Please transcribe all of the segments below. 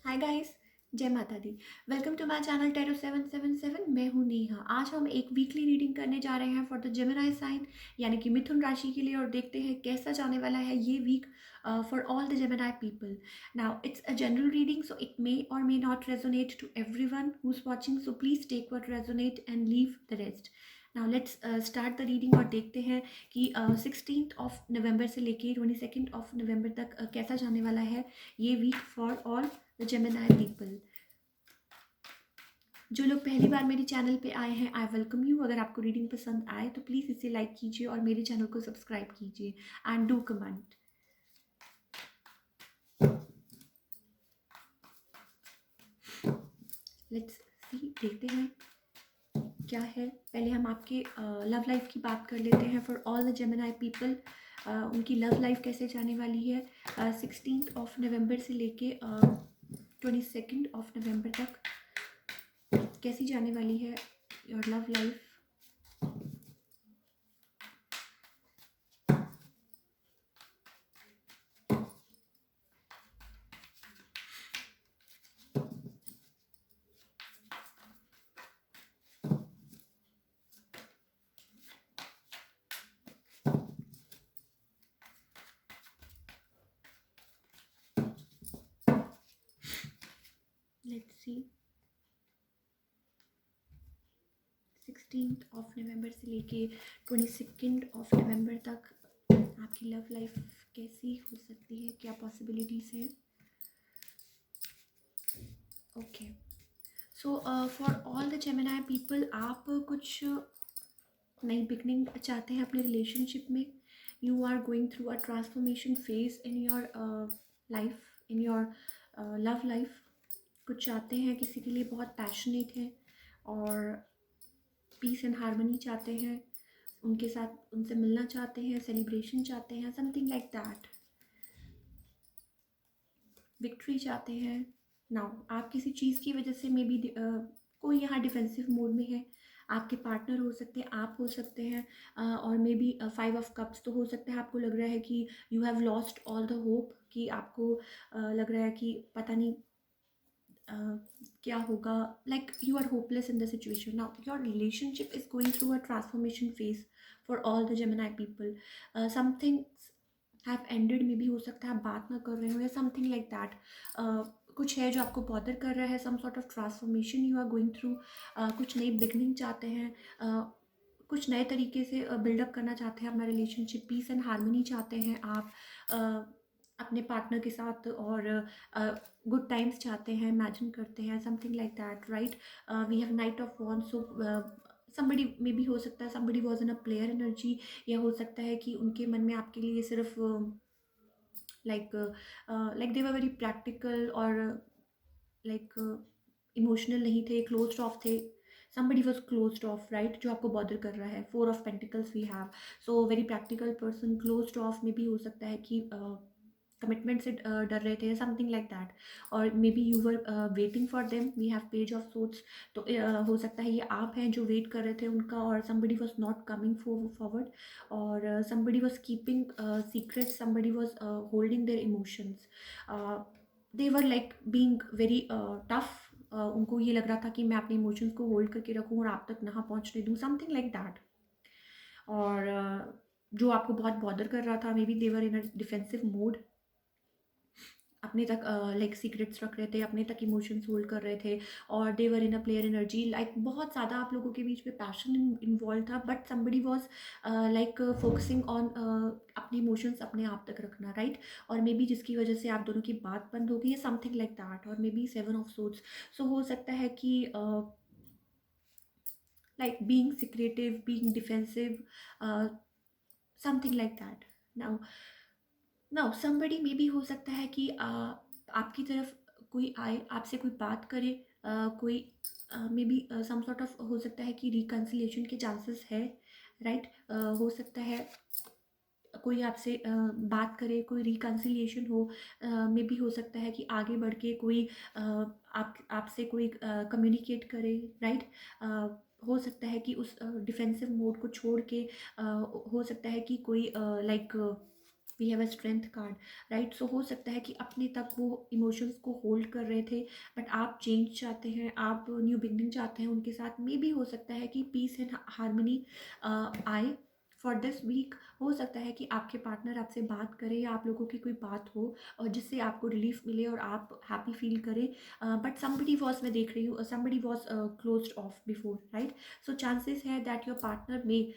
हाय guys, जय Mata Di. Welcome to my channel tarot 777। मैं हूँ नेहा। आज हम एक वीकली रीडिंग करने जा रहे हैं फॉर द जेमिनी साइन, यानी कि मिथुन राशि के लिए, और देखते हैं कैसा जाने वाला है ये week for all the Gemini people. Now it's a general reading, so it may or may not resonate to everyone who is watching, so please take what resonate and leave the rest. Now let's start the reading और देखते हैं कि 16 नवंबर से लेके 22 नवंबर तक कैसा जाने वाला है ये week for all the Gemini people. जो लोग पहली बार मेरे चैनल पे आए हैं, आई वेलकम यू। अगर आपको रीडिंग पसंद आए तो प्लीज़ इसे लाइक कीजिए और मेरे चैनल को सब्सक्राइब कीजिए and do comment. Let's see, देखते हैं क्या है। पहले हम आपके लव लाइफ की बात कर लेते हैं for all the Gemini people. उनकी लव लाइफ कैसे जाने वाली है 16 नवंबर से लेके 22 नवंबर तक कैसी जाने वाली है your love life. Let's see, 16 नवंबर से लेके 22 नवंबर तक आपकी लव लाइफ कैसी हो सकती है, क्या पॉसिबिलिटीज़ है। Okay, so for all the Gemini people, आप कुछ नई बिगनिंग चाहते हैं अपने रिलेशनशिप में। You are going through a transformation phase in your life, in your love life. कुछ चाहते हैं, किसी के लिए बहुत पैशनेट है और पीस एंड हारमनी चाहते हैं, उनके साथ उनसे मिलना चाहते हैं, सेलिब्रेशन चाहते हैं, समथिंग लाइक दैट। विक्ट्री चाहते हैं। नाउ आप किसी चीज़ की वजह से मे बी कोई यहाँ डिफेंसिव मोड में है। आपके पार्टनर हो सकते हैं, आप हो सकते हैं, और मे बी 5 ऑफ कप्स तो हो सकता है। आपको लग रहा है कि you have lost all the hope, कि आपको लग रहा है कि पता नहीं क्या होगा, like you are hopeless in the situation. Now your relationship is going through a transformation phase for all the Gemini people. Somethings have ended, में भी हो सकता है आप बात ना कर रहे हो या समथिंग लाइक दैट। कुछ है जो आपको बॉदर कर रहा है, some sort of transformation you are going through. कुछ नई बिगनिंग चाहते हैं, कुछ नए तरीके से बिल्डअप करना चाहते हैं अपना रिलेशनशिप। पीस एंड हारमनी चाहते हैं आप अपने पार्टनर के साथ, और गुड टाइम्स चाहते हैं, इमेजिन करते हैं, something like that, right. We have knight of wands, so somebody मे भी हो सकता है somebody was in a player energy, या हो सकता है कि उनके मन में आपके लिए सिर्फ like they were very practical, और लाइक इमोशनल नहीं थे, क्लोज्ड ऑफ थे। somebody was closed off, right, जो आपको बॉदर कर रहा है। 4 of Pentacles we have, so very practical person, closed off में भी हो सकता है कि कमिटमेंट से डर रहे थे, समथिंग लाइक दैट। और maybe you were waiting for them, we have page of swords. तो हो सकता है ये आप हैं जो वेट कर रहे थे उनका, और somebody was not coming forward, और somebody was keeping secrets, somebody was holding their emotions. They were like being very tough. उनको ये लग रहा था कि मैं अपने इमोशंस को होल्ड करके रखूँ और आप तक ना पहुँचने दूँ, समथिंग लाइक दैट। और जो आपको बहुत बॉदर कर रहा था, maybe they're in a defensive mode, अपने तक लाइक सीक्रेट्स रख रहे थे, अपने तक इमोशंस होल्ड कर रहे थे, और देवर in a player energy. Like बहुत ज़्यादा आप लोगों के बीच में पैशन इन्वॉल्व था, but somebody was like focusing on अपने इमोशंस अपने आप तक रखना, राइट। और मे बी जिसकी वजह से आप दोनों की बात बंद हो गई है, समथिंग लाइक दैट। और मे बी 7 ऑफ सोर्ड्स, सो हो सकता है कि like being secretive, being defensive, uh, something like that. Now somebody may be हो सकता है कि आपकी तरफ कोई आए, आपसे कोई बात करे, कोई maybe some sort of हो सकता है कि रिकन्सिलेशन के चांसेस है, राइट। हो सकता है कोई आपसे बात करे, कोई रिकन्सिलिएशन हो। मे बी हो सकता है कि आगे बढ़ के कोई आपसे कोई कम्युनिकेट करे, राइट। हो सकता है कि उस डिफेंसिव मोड को छोड़ के हो सकता है कि कोई like we have a strength card, right. So हो सकता है कि अपने तक वो इमोशंस को होल्ड कर रहे थे, बट आप चेंज चाहते हैं, आप न्यू बिगनिंग चाहते हैं उनके साथ। मे भी हो सकता है कि पीस एंड हारमोनी आए फॉर दिस वीक। हो सकता है कि आपके पार्टनर आपसे बात करें या आप लोगों की कोई बात हो और जिससे आपको रिलीफ मिले और आप हैप्पी फील करें। बट समबडी वॉज, मैं देख रही हूँ, somebody was closed of before, right. So chances है दैट योर पार्टनर में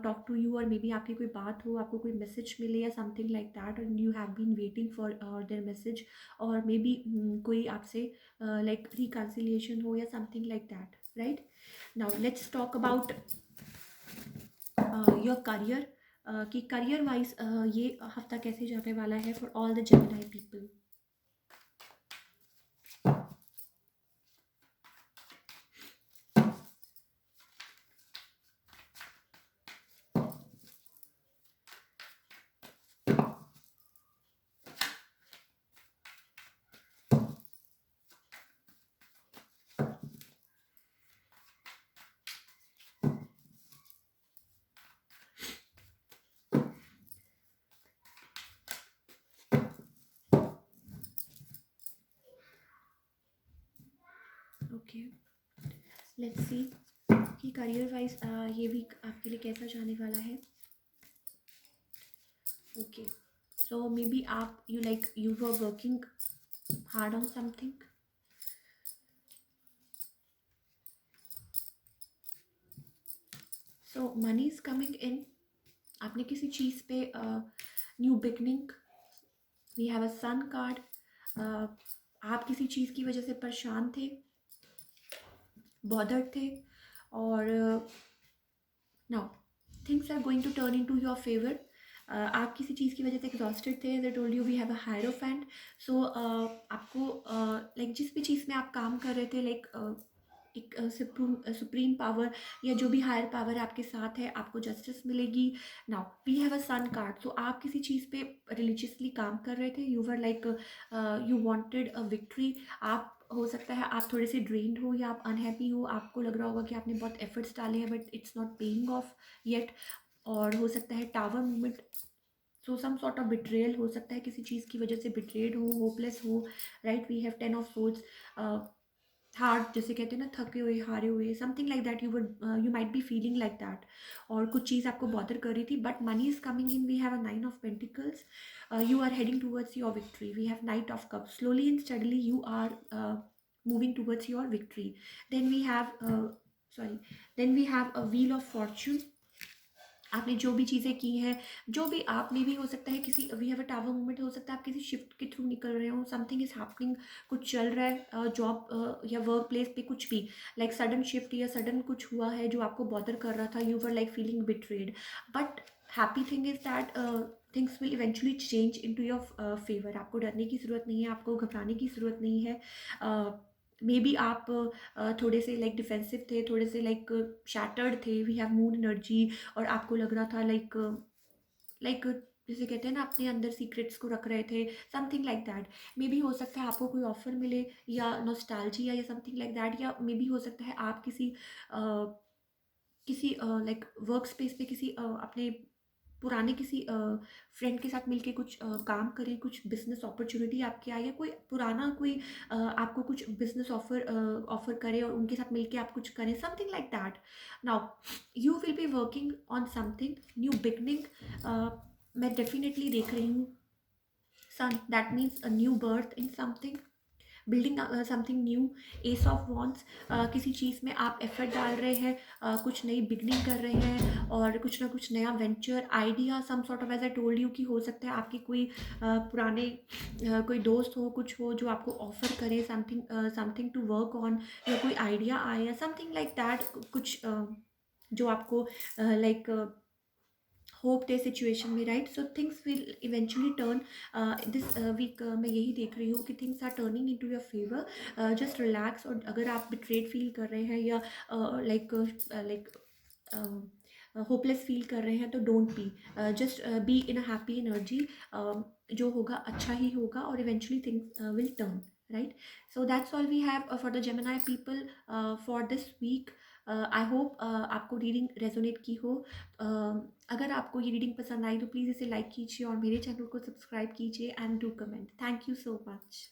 टॉक टू यू, और मे बी आपकी कोई बात हो, आपको कोई मैसेज मिले या समथिंग लाइक दैट, और you have been waiting for their message, और मे बी कोई आपसे लाइक रिकन्सिलिएशन हो या something like that, right. Now let's talk about your career, कि करियर वाइज ये हफ्ता कैसे जाने वाला है for all the Gemini people. Okay, let's see कि करियर वाइज ये वीक आपके लिए कैसा जाने वाला है। ओके, सो मे बी आप you were working hard on something. So money is coming in, आपने किसी चीज़ पे new beginning, we have a sun card. आप किसी चीज़ की वजह से परेशान थे, बॉदर्ड थे, और now things are going to turn in to your favour. आप किसी चीज़ की वजह से एग्जॉस्टेड थे, as I told you we have a hierophant. So आपको लाइक जिस भी चीज़ में आप काम कर रहे थे, लाइक एक सुप्रीम पावर या जो भी हायर पावर आपके साथ है, आपको जस्टिस मिलेगी। Now we have a sun card, so आप किसी चीज़ पे रिलीजियसली काम कर रहे थे, you were like you wanted a victory. आप हो सकता है आप थोड़े से ड्रेन्ड हो या आप अनहैप्पी हो, आपको लग रहा होगा कि आपने बहुत एफर्ट्स डाले हैं but it's not paying off yet. और हो सकता है tower movement, so some sort of betrayal हो सकता है, किसी चीज़ की वजह से बिट्रेड हो, होपलेस हो, right. We have 10 of swords, hard जैसे कहते हैं ना, थके हुए, हारे हुए, something like that, you might be feeling like that. और कुछ चीज़ आपको बॉदर कर रही थी, but money is coming in, we have a 9 of pentacles, you are heading towards your victory. We have Knight of Cups, slowly and steadily you are moving towards your victory. Then we have sorry, then we have a Wheel of Fortune. आपने जो भी चीज़ें की हैं, जो भी आप में भी हो सकता है, किसी we have a tower movement, हो सकता है आप किसी शिफ्ट के थ्रू निकल रहे हो, समथिंग इज हैपनिंग, कुछ चल रहा है जॉब या वर्क प्लेस पे, कुछ भी लाइक सडन शिफ्ट या सडन कुछ हुआ है जो आपको बॉदर कर रहा था, you were like feeling betrayed. But happy thing is that things will eventually change in to your favour. आपको डरने की ज़रूरत नहीं है, आपको घबराने की ज़रूरत नहीं है। मे बी आप थोड़े से लाइक डिफेंसिव थे, थोड़े से लाइक शैटर्ड थे, वी हैव मून एनर्जी, और आपको लग रहा था लाइक जैसे कहते हैं ना, अपने अंदर सीक्रेट्स को रख रहे थे, something like that. May be हो सकता है आपको कोई ऑफर मिले या नॉस्टैल्जिया या समथिंग लाइक दैट, या मे बी हो सकता है आप किसी लाइक वर्क स्पेस पे किसी अपने पुराने किसी फ्रेंड के साथ मिलके कुछ काम करें, कुछ बिजनेस अपॉर्चुनिटी आपके आए, या कोई पुराना कोई आपको कुछ बिजनेस ऑफर करे और उनके साथ मिलके आप कुछ करें, something like that. Now you will be working on something new beginning. मैं डेफिनेटली देख रही हूँ sun, that means a new birth in something, building something new. Ace of wands, किसी चीज़ में आप एफर्ट डाल रहे हैं, कुछ नई बिगनिंग कर रहे हैं, और कुछ ना कुछ नया venture idea some sort of, as I told you, कि हो सकता है आपके कोई पुराने कोई दोस्त हो, कुछ हो जो आपको ऑफर करे something, something to work on, या कोई आइडिया आए या समथिंग लाइक दैट, कुछ जो आपको लाइक होप थे सिचुएशन में, right. So things will eventually turn this week. मैं यही देख रही हूँ कि things are turning in to your favour, just relax. और अगर आप बिट्रेड फील कर रहे हैं या लाइक होपलेस फील कर रहे हैं, तो don't be, just be in a happy energy. जो होगा अच्छा ही होगा, और eventually things will turn, right. So that's all we have for the Gemini people for this week. I hope आपको रीडिंग रेजोनेट की हो। अगर आपको ये रीडिंग पसंद आई तो प्लीज़ इसे लाइक कीजिए और मेरे चैनल को सब्सक्राइब कीजिए and do comment. Thank you so much.